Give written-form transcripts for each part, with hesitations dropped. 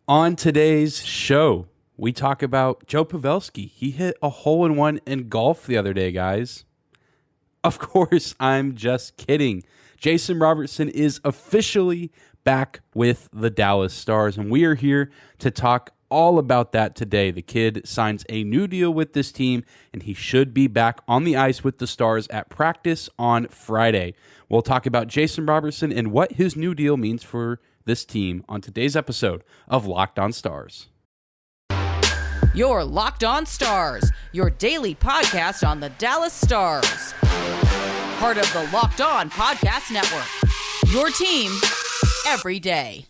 On today's show, we talk about Joe Pavelski. He hit a hole-in-one in golf the other day, guys. Of course, I'm just kidding. Jason Robertson is officially back with the Dallas Stars, and we are here to talk all about that today. The kid signs a new deal with this team, and he should be back on the ice with the Stars at practice on Friday. We'll talk about Jason Robertson and what his new deal means for this team on today's episode of Locked On Stars. You're Locked On Stars, your daily podcast on the Dallas Stars. Part of the Locked On Podcast Network, your team every day.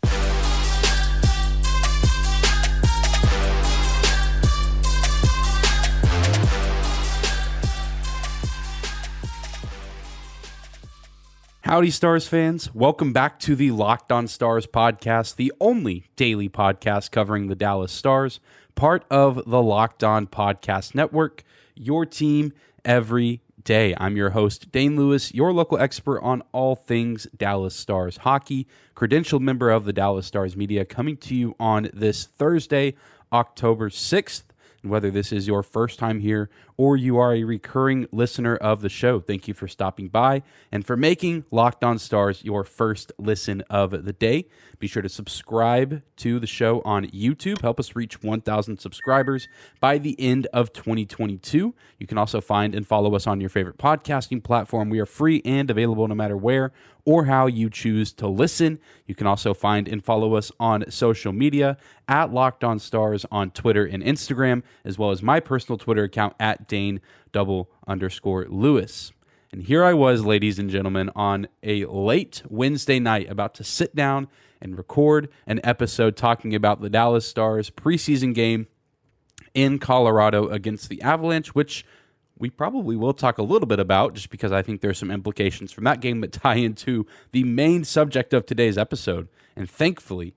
Howdy, Stars fans. Welcome back to the Locked On Stars podcast, the only daily podcast covering the Dallas Stars, part of the Locked On Podcast Network, your team every day. I'm your host, Dane Lewis, your local expert on all things Dallas Stars hockey, credentialed member of the Dallas Stars media, coming to you on this Thursday, October 6th. And whether this is your first time here or you are a recurring listener of the show, thank you for stopping by and for making Locked On Stars your first listen of the day. Be sure to subscribe to the show on YouTube. Help us reach 1,000 subscribers by the end of 2022. You can also find and follow us on your favorite podcasting platform. We are free and available no matter where or how you choose to listen. You can also find and follow us on social media at Locked On Stars on Twitter and Instagram, as well as my personal Twitter account at Dane_Lewis. And here I was, ladies and gentlemen, on a late Wednesday night, about to sit down and record an episode talking about the Dallas Stars preseason game in Colorado against the Avalanche, which we probably will talk a little bit about just because I think there's some implications from that game that tie into the main subject of today's episode. And thankfully,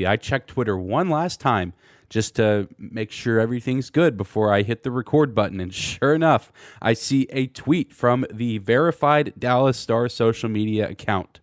I checked Twitter one last time just to make sure everything's good before I hit the record button. And sure enough, I see a tweet from the verified Dallas Stars social media account.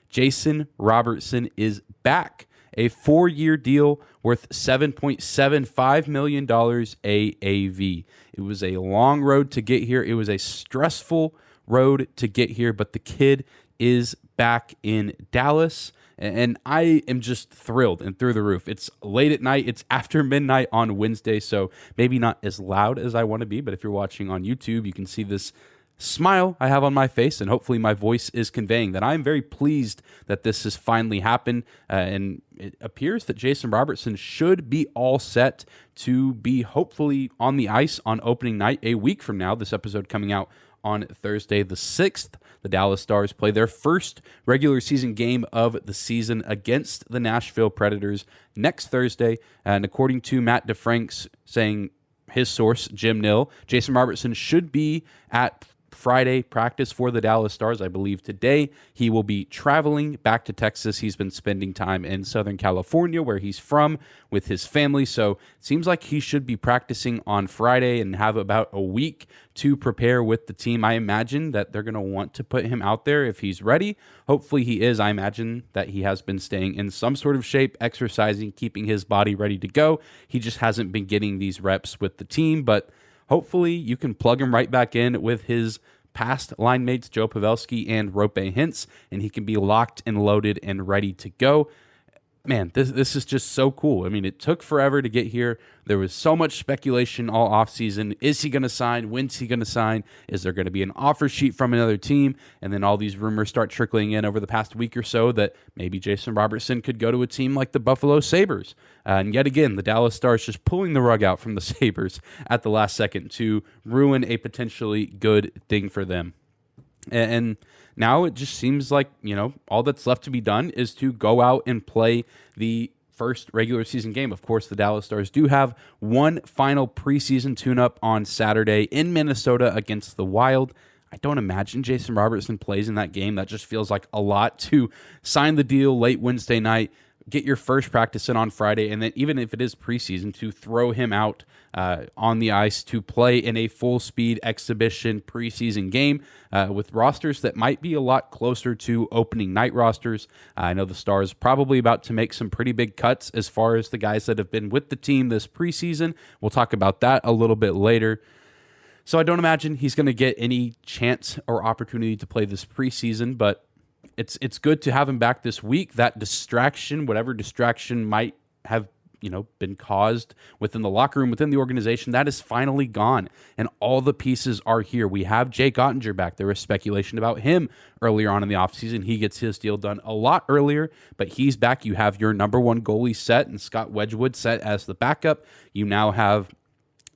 Jason Robertson is back. A 4-year deal worth $7.75 million AAV. It was a long road to get here. It was a stressful road to get here, but the kid is back in Dallas, and I am just thrilled and through the roof. It's late at night. It's after midnight on Wednesday, so maybe not as loud as I want to be, but if you're watching on YouTube, you can see this smile I have on my face, and hopefully my voice is conveying that I'm very pleased that this has finally happened, and it appears that Jason Robertson should be all set to be hopefully on the ice on opening night a week from now. This episode coming out on Thursday the 6th. The Dallas Stars play their first regular season game of the season against the Nashville Predators next Thursday, and according to Matt DeFranks saying his source, Jim Nill, Jason Robertson should be at Friday practice for the Dallas Stars. I believe today he will be traveling back to Texas. He's been spending time in Southern California, where he's from, with his family. So it seems like he should be practicing on Friday and have about a week to prepare with the team. I imagine that they're going to want to put him out there if he's ready. Hopefully he is. I imagine that he has been staying in some sort of shape, exercising, keeping his body ready to go. He just hasn't been getting these reps with the team, but hopefully you can plug him right back in with his past line mates, Joe Pavelski and Roope Hintz, and he can be locked and loaded and ready to go. Man, this is just so cool. I mean, it took forever to get here. There was so much speculation all offseason. Is he going to sign? When's he going to sign? Is there going to be an offer sheet from another team? And then all these rumors start trickling in over the past week or so that maybe Jason Robertson could go to a team like the Buffalo Sabres. And yet again, the Dallas Stars just pulling the rug out from the Sabres at the last second to ruin a potentially good thing for them. And now it just seems like, all that's left to be done is to go out and play the first regular season game. Of course, the Dallas Stars do have one final preseason tune-up on Saturday in Minnesota against the Wild. I don't imagine Jason Robertson plays in that game. That just feels like a lot to sign the deal late Wednesday night, get your first practice in on Friday, and then even if it is preseason, to throw him out on the ice to play in a full-speed exhibition preseason game with rosters that might be a lot closer to opening night rosters. I know the Stars probably about to make some pretty big cuts as far as the guys that have been with the team this preseason. We'll talk about that a little bit later. So I don't imagine he's going to get any chance or opportunity to play this preseason, but it's good to have him back this week. That distraction, whatever distraction might have been caused within the locker room, within the organization, that is finally gone, and all the pieces are here. We have Jake Ottinger back. There was speculation about him earlier on in the offseason. He gets his deal done a lot earlier, but he's back. You have your number one goalie set and Scott Wedgwood set as the backup. You now have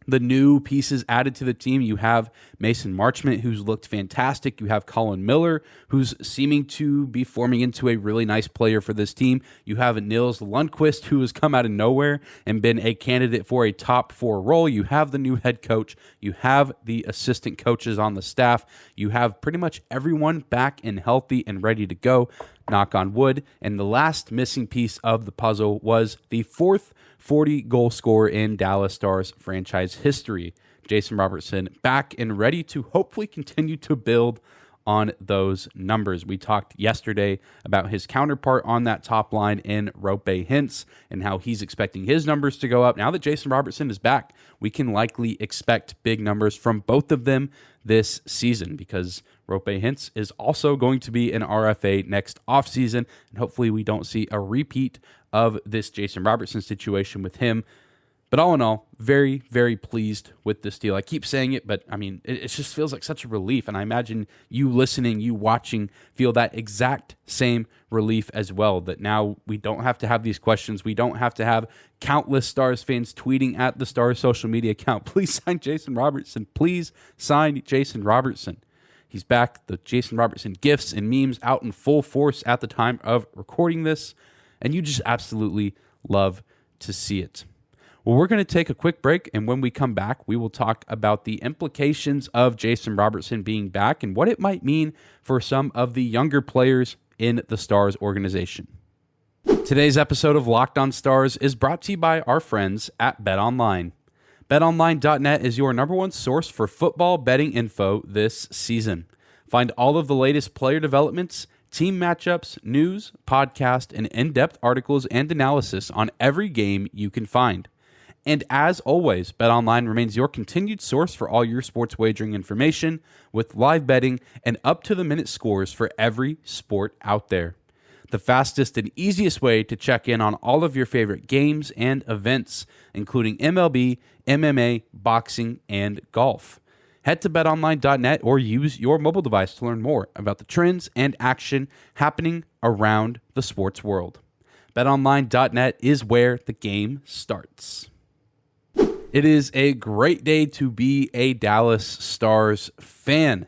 the new pieces added to the team. You have Mason Marchment, who's looked fantastic. You have Colin Miller, who's seeming to be forming into a really nice player for this team. You have Nils Lundqvist, who has come out of nowhere and been a candidate for a top 4 role. You have the new head coach. You have the assistant coaches on the staff. You have pretty much everyone back and healthy and ready to go, knock on wood. And the last missing piece of the puzzle was the fourth 40-goal scorer in Dallas Stars franchise history. Jason Robertson back and ready to hopefully continue to build on those numbers. We talked yesterday about his counterpart on that top line in Roope Hintz and how he's expecting his numbers to go up. Now that Jason Robertson is back, we can likely expect big numbers from both of them this season, because Roope Hintz is also going to be an RFA next offseason, and hopefully we don't see a repeat of this Jason Robertson situation with him. But all in all, very, very pleased with this deal. I keep saying it, but I mean, it just feels like such a relief. And I imagine you listening, you watching, feel that exact same relief as well. That now we don't have to have these questions. We don't have to have countless Stars fans tweeting at the Stars social media account, please sign Jason Robertson. Please sign Jason Robertson. He's back. The Jason Robertson gifs and memes out in full force at the time of recording this. And you just absolutely love to see it. Well, we're going to take a quick break, and when we come back, we will talk about the implications of Jason Robertson being back and what it might mean for some of the younger players in the Stars organization. Today's episode of Locked On Stars is brought to you by our friends at BetOnline. BetOnline.net is your number one source for football betting info this season. Find all of the latest player developments, team matchups, news, podcast, and in-depth articles and analysis on every game you can find. And as always, BetOnline remains your continued source for all your sports wagering information, with live betting and up-to-the-minute scores for every sport out there. The fastest and easiest way to check in on all of your favorite games and events, including MLB, MMA, boxing, and golf. Head to betonline.net or use your mobile device to learn more about the trends and action happening around the sports world. BetOnline.net is where the game starts. It is a great day to be a Dallas Stars fan.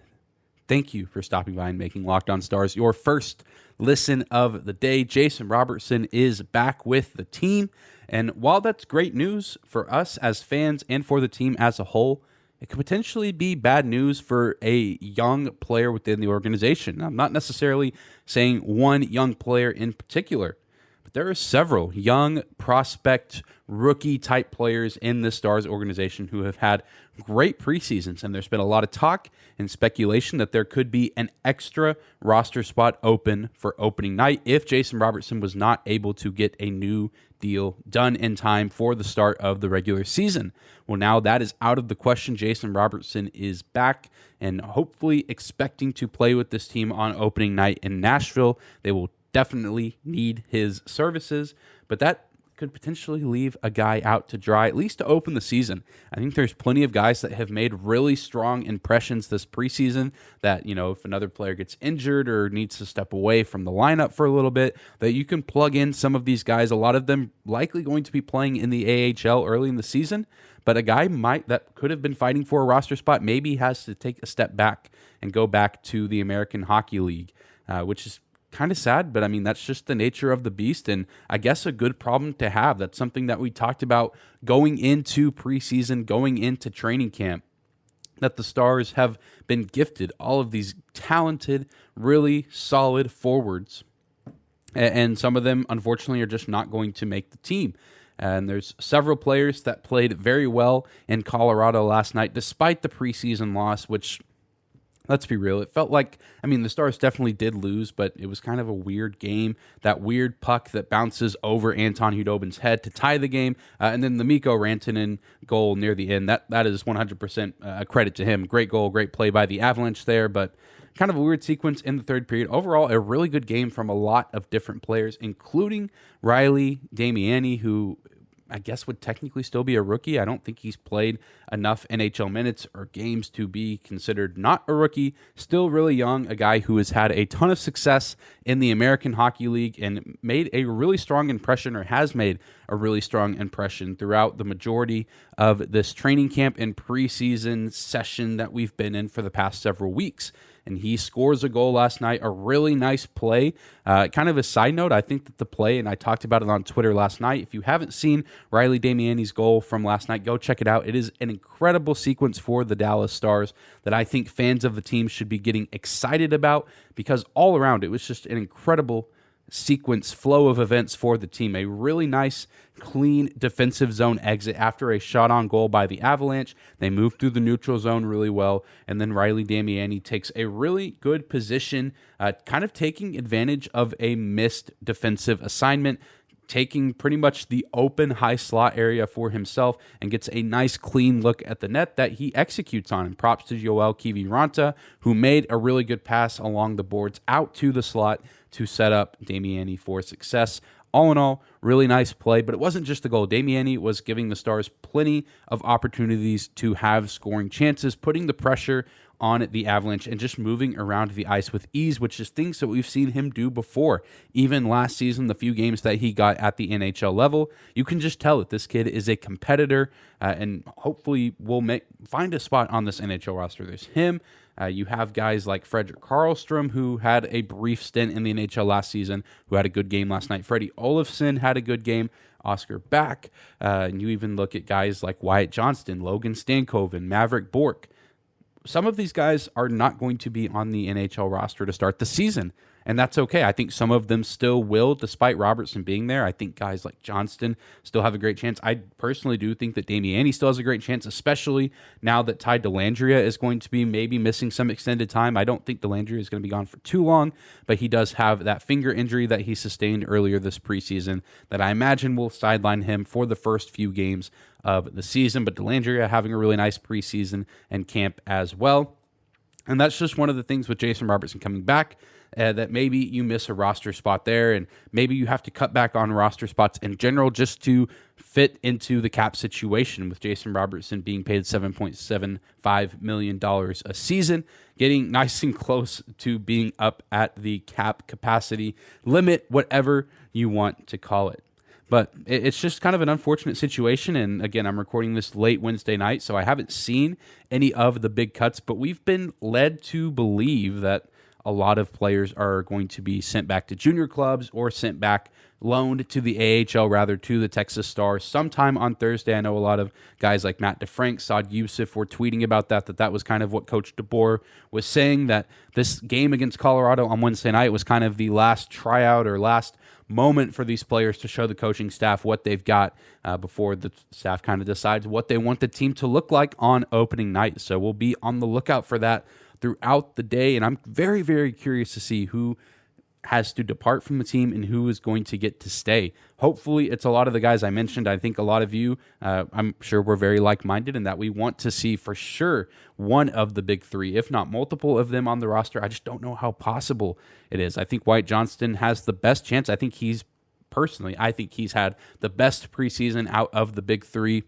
Thank you for stopping by and making Locked On Stars your first listen of the day. Jason Robertson is back with the team, and while that's great news for us as fans and for the team as a whole, it could potentially be bad news for a young player within the organization. I'm not necessarily saying one young player in particular, but there are several young prospect rookie-type players in the Stars organization who have had great preseasons, and there's been a lot of talk and speculation that there could be an extra roster spot open for opening night if Jason Robertson was not able to get a new deal done in time for the start of the regular season. Well, now that is out of the question. Jason Robertson is back and hopefully expecting to play with this team on opening night in Nashville. They will definitely need his services, but that could potentially leave a guy out to dry, at least to open the season. I think there's plenty of guys that have made really strong impressions this preseason that, if another player gets injured or needs to step away from the lineup for a little bit, that you can plug in some of these guys, a lot of them likely going to be playing in the AHL early in the season, but a guy that could have been fighting for a roster spot maybe has to take a step back and go back to the American Hockey League, which is kind of sad, but I mean, that's just the nature of the beast, and I guess a good problem to have. That's something that we talked about going into preseason, going into training camp, that the Stars have been gifted all of these talented, really solid forwards. and some of them, unfortunately, are just not going to make the team. And there's several players that played very well in Colorado last night, despite the preseason loss, which, let's be real, it felt like, the Stars definitely did lose, but it was kind of a weird game. That weird puck that bounces over Anton Hudobin's head to tie the game, and then the Mikko Rantanen goal near the end, that is 100% a credit to him. Great goal, great play by the Avalanche there, but kind of a weird sequence in the third period. Overall, a really good game from a lot of different players, including Riley Damiani, who I guess would technically still be a rookie. I don't think he's played enough NHL minutes or games to be considered not a rookie. Still really young, a guy who has had a ton of success in the American Hockey League and made a really strong impression, or has made a really strong impression throughout the majority of this training camp and preseason session that we've been in for the past several weeks. And he scores a goal last night, a really nice play. Kind of a side note, I think that the play, and I talked about it on Twitter last night, if you haven't seen Riley Damiani's goal from last night, go check it out. It is an incredible sequence for the Dallas Stars that I think fans of the team should be getting excited about, because all around it was just an incredible sequence, flow of events for the team. A really nice, clean defensive zone exit after a shot on goal by the Avalanche. They move through the neutral zone really well, and then Riley Damiani takes a really good position, kind of taking advantage of a missed defensive assignment, taking pretty much the open high slot area for himself, and gets a nice clean look at the net that he executes on. And props to Joel Kiviranta, who made a really good pass along the boards out to the slot to set up Damiani for success. All in all, really nice play, but it wasn't just the goal. Damiani was giving the Stars plenty of opportunities to have scoring chances, putting the pressure on the Avalanche and just moving around the ice with ease, which is things that we've seen him do before. Even last season, the few games that he got at the NHL level, you can just tell that this kid is a competitor, and hopefully will find a spot on this NHL roster. There's him. You have guys like Fredrik Karlstrom, who had a brief stint in the NHL last season, who had a good game last night. Freddie Olofsson had a good game. Oscar Back. And you even look at guys like Wyatt Johnston, Logan Stankoven, Maverick Bourque. Some of these guys are not going to be on the NHL roster to start the season, and that's okay. I think some of them still will, despite Robertson being there. I think guys like Johnston still have a great chance. I personally do think that Damiani still has a great chance, especially now that Ty Dellandrea is going to be maybe missing some extended time. I don't think Dellandrea is going to be gone for too long, but he does have that finger injury that he sustained earlier this preseason that I imagine will sideline him for the first few games of the season. But Dellandrea having a really nice preseason and camp as well. And that's just one of the things with Jason Robertson coming back, that maybe you miss a roster spot there, and maybe you have to cut back on roster spots in general just to fit into the cap situation, with Jason Robertson being paid $7.75 million a season, getting nice and close to being up at the cap capacity limit, whatever you want to call it. But it's just kind of an unfortunate situation. And again, I'm recording this late Wednesday night, so I haven't seen any of the big cuts, but we've been led to believe that a lot of players are going to be sent back to junior clubs or sent back, loaned to the AHL, rather, to the Texas Stars sometime on Thursday. I know a lot of guys like Matt DeFrank, Saad Yousuf were tweeting about that was kind of what Coach DeBoer was saying, that this game against Colorado on Wednesday night was kind of the last tryout or last moment for these players to show the coaching staff what they've got before the staff kind of decides what they want the team to look like on opening night. So we'll be on the lookout for that throughout the day, and I'm very, very curious to see who has to depart from the team and who is going to get to stay. Hopefully it's a lot of the guys I mentioned. I think a lot of you, I'm sure we're very like-minded in that we want to see for sure one of the big three, if not multiple of them on the roster. I just don't know how possible it is. I think Wyatt Johnston has the best chance. I think he's had the best preseason out of the big three.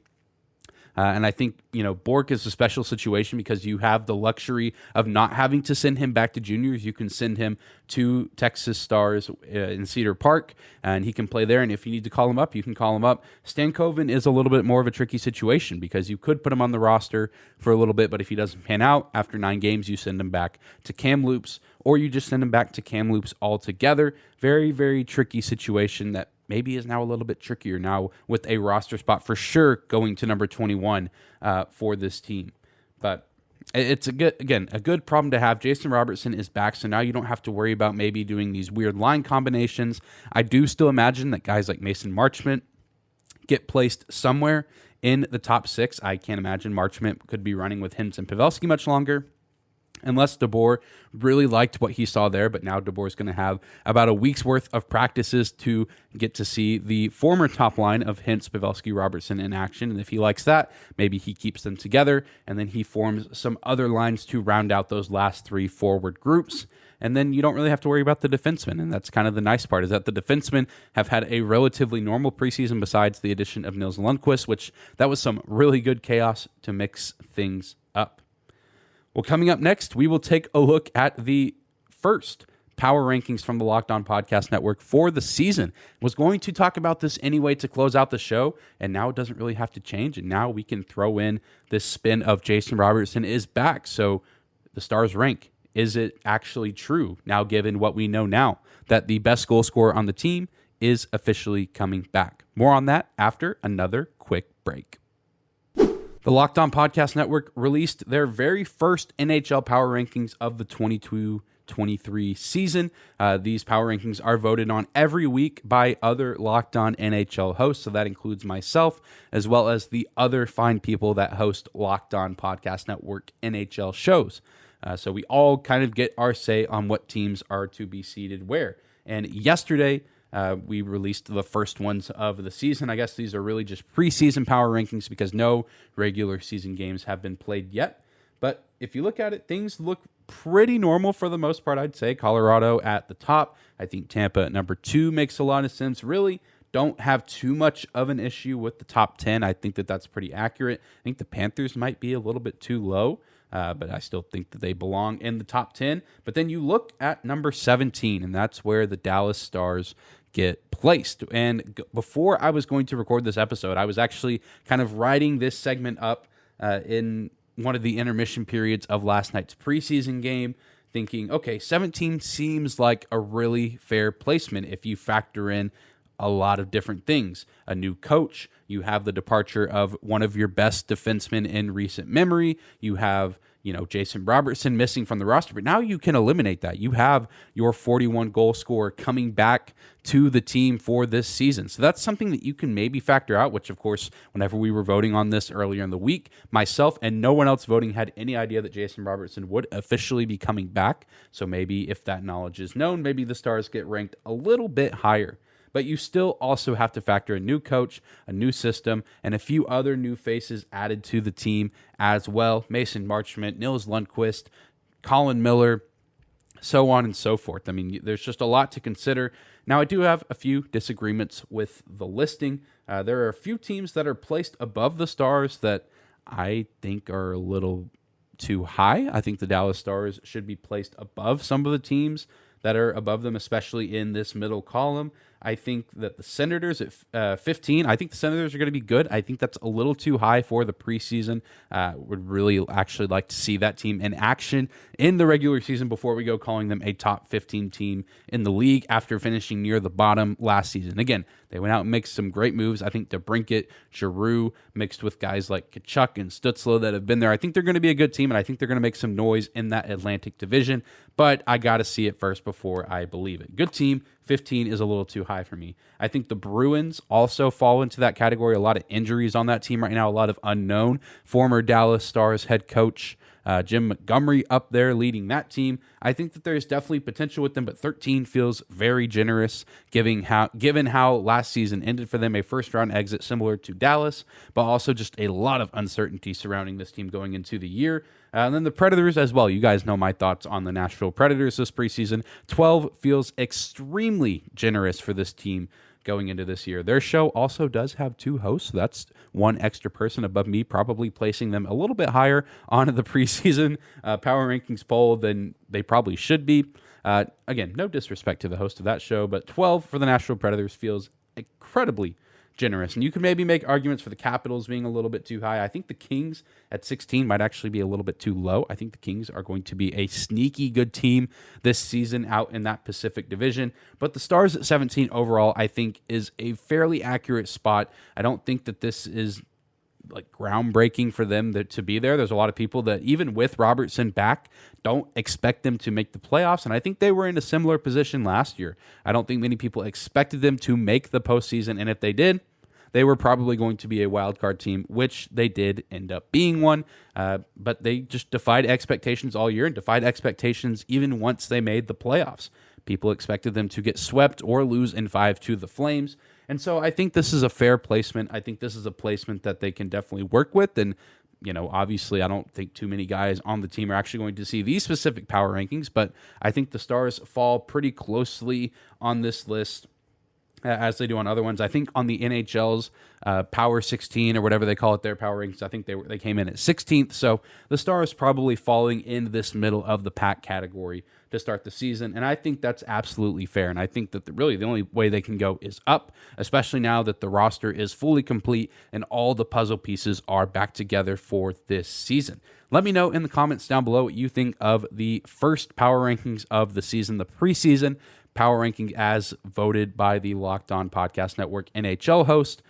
And I think, Bourque is a special situation because you have the luxury of not having to send him back to juniors. You can send him to Texas Stars in Cedar Park, and he can play there. And if you need to call him up, you can call him up. Stankoven is a little bit more of a tricky situation because you could put him on the roster for a little bit, but if he doesn't pan out after 9 games, you send him back to Kamloops, or you just send him back to Kamloops altogether. Very, very tricky situation that maybe is now a little bit trickier now with a roster spot for sure going to number 21 for this team. But It's a good problem to have. Jason Robertson is back, so now you don't have to worry about maybe doing these weird line combinations. I do still imagine that guys like Mason Marchment get placed somewhere in the top 6. I can't imagine Marchment could be running with Hintz and Pavelski much longer, unless DeBoer really liked what he saw there. But now DeBoer is going to have about a week's worth of practices to get to see the former top line of Hintz, Pavelski, Robertson in action. And if he likes that, maybe he keeps them together, and then he forms some other lines to round out those last 3 forward groups. And then you don't really have to worry about the defensemen. And that's kind of the nice part, is that the defensemen have had a relatively normal preseason besides the addition of Nils Lundqvist, which that was some really good chaos to mix things up. Well, coming up next, we will take a look at the first power rankings from the Locked On Podcast Network for the season. Was going to talk about this anyway to close out the show, and now it doesn't really have to change, and now we can throw in this spin of Jason Robertson is back. So the Stars rank. Is it actually true now, given what we know now, that the best goal scorer on the team is officially coming back? More on that after another quick break. The Locked On Podcast Network released their very first NHL Power Rankings of the 22-23 season. These Power Rankings are voted on every week by other Locked On NHL hosts, so that includes myself, as well as the other fine people that host Locked On Podcast Network NHL shows. So we all kind of get our say on what teams are to be seeded where. And yesterday, we released the first ones of the season. I guess these are really just preseason power rankings because no regular season games have been played yet. But if you look at it, things look pretty normal for the most part, I'd say. Colorado at the top. I think Tampa at number 2 makes a lot of sense. Really don't have too much of an issue with the top 10. I think that that's pretty accurate. I think the Panthers might be a little bit too low. But I still think that they belong in the top 10. But then you look at number 17, and that's where the Dallas Stars get placed. And before I was going to record this episode, I was actually kind of writing this segment up in one of the intermission periods of last night's preseason game, thinking, okay, 17 seems like a really fair placement if you factor in a lot of different things. A new coach, you have the departure of one of your best defensemen in recent memory, you have, Jason Robertson missing from the roster, but now you can eliminate that. You have your 41 goal scorer coming back to the team for this season. So that's something that you can maybe factor out, which of course, whenever we were voting on this earlier in the week, myself and no one else voting had any idea that Jason Robertson would officially be coming back. So maybe if that knowledge is known, maybe the Stars get ranked a little bit higher. But you still also have to factor a new coach, a new system, and a few other new faces added to the team as well. Mason Marchment, Nils Lundqvist, Colin Miller, so on and so forth. I mean, there's just a lot to consider. Now, I do have a few disagreements with the listing. There are a few teams that are placed above the Stars that I think are a little too high. I think the Dallas Stars should be placed above some of the teams that are above them, especially in this middle column. I think that the Senators at 15, I think the Senators are going to be good. I think that's a little too high for the preseason. Would really actually like to see that team in action in the regular season before we go calling them a top 15 team in the league after finishing near the bottom last season. Again, they went out and mixed some great moves. I think DeBrincat, Giroux, mixed with guys like Tkachuk and Stützle that have been there. I think they're going to be a good team, and I think they're going to make some noise in that Atlantic division, but I got to see it first before I believe it. Good team. 15 is a little too high for me. I think the Bruins also fall into that category. A lot of injuries on that team right now, a lot of unknown. Former Dallas Stars head coach Jim Montgomery up there leading that team. I think that there's definitely potential with them, but 13 feels very generous given how last season ended for them, a first-round exit similar to Dallas, but also just a lot of uncertainty surrounding this team going into the year. And then the Predators as well. You guys know my thoughts on the Nashville Predators this preseason. 12 feels extremely generous for this team going into this year. Their show also does have 2 hosts. So that's one extra person above me, probably placing them a little bit higher on the preseason power rankings poll than they probably should be. Again, no disrespect to the host of that show, but 12 for the Nashville Predators feels incredibly generous. And you can maybe make arguments for the Capitals being a little bit too high. I think the Kings at 16 might actually be a little bit too low. I think the Kings are going to be a sneaky good team this season out in that Pacific Division. But the Stars at 17 overall, I think, is a fairly accurate spot. I don't think that this is like groundbreaking for them to be there. There's a lot of people that even with Robertson back don't expect them to make the playoffs, and I think they were in a similar position last year. I don't think many people expected them to make the postseason, and if they did, they were probably going to be a wild card team, which they did end up being one. But they just defied expectations all year and defied expectations even once they made the playoffs. People expected them to get swept or lose in 5 to the Flames. And so I think this is a fair placement. I think this is a placement that they can definitely work with. And, obviously I don't think too many guys on the team are actually going to see these specific power rankings, but I think the Stars fall pretty closely on this list as they do on other ones. I think on the NHL's Power 16 or whatever they call it, their power rankings, I think they came in at 16th. So the Stars probably falling in this middle of the pack category to start the season, and I think that's absolutely fair. And I think that really the only way they can go is up, especially now that the roster is fully complete and all the puzzle pieces are back together for this season. Let me know in the comments down below what you think of the first power rankings of the season, the preseason power ranking as voted by the Locked On Podcast Network NHL host.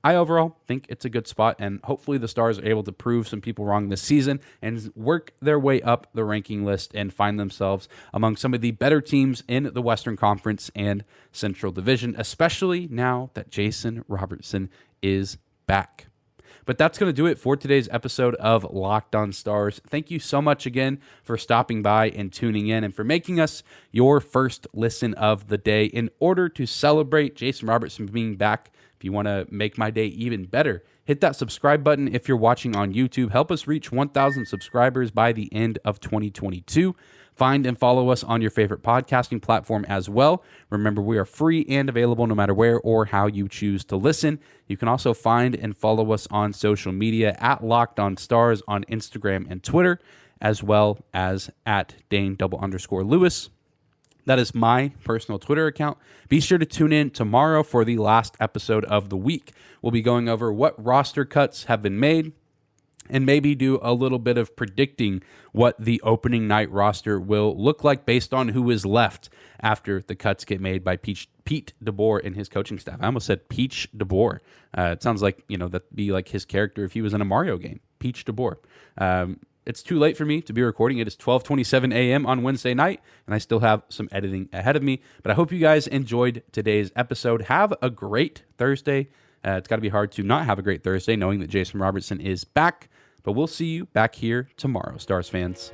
I overall think it's a good spot, and hopefully the Stars are able to prove some people wrong this season and work their way up the ranking list and find themselves among some of the better teams in the Western Conference and Central Division, especially now that Jason Robertson is back. But that's going to do it for today's episode of Locked On Stars. Thank you so much again for stopping by and tuning in and for making us your first listen of the day. In order to celebrate Jason Robertson being back, if you want to make my day even better, hit that subscribe button if you're watching on YouTube. Help us reach 1,000 subscribers by the end of 2022. Find and follow us on your favorite podcasting platform as well. Remember, we are free and available no matter where or how you choose to listen. You can also find and follow us on social media at Locked On Stars on Instagram and Twitter, as well as at Dane_Lewis. That is my personal Twitter account. Be sure to tune in tomorrow for the last episode of the week. We'll be going over what roster cuts have been made and maybe do a little bit of predicting what the opening night roster will look like based on who is left after the cuts get made by Pete DeBoer and his coaching staff. I almost said Peach DeBoer. It sounds like, that'd be like his character if he was in a Mario game. Peach DeBoer. It's too late for me to be recording. It is 12:27 a.m. on Wednesday night, and I still have some editing ahead of me. But I hope you guys enjoyed today's episode. Have a great Thursday. It's got to be hard to not have a great Thursday knowing that Jason Robertson is back. But we'll see you back here tomorrow, Stars fans.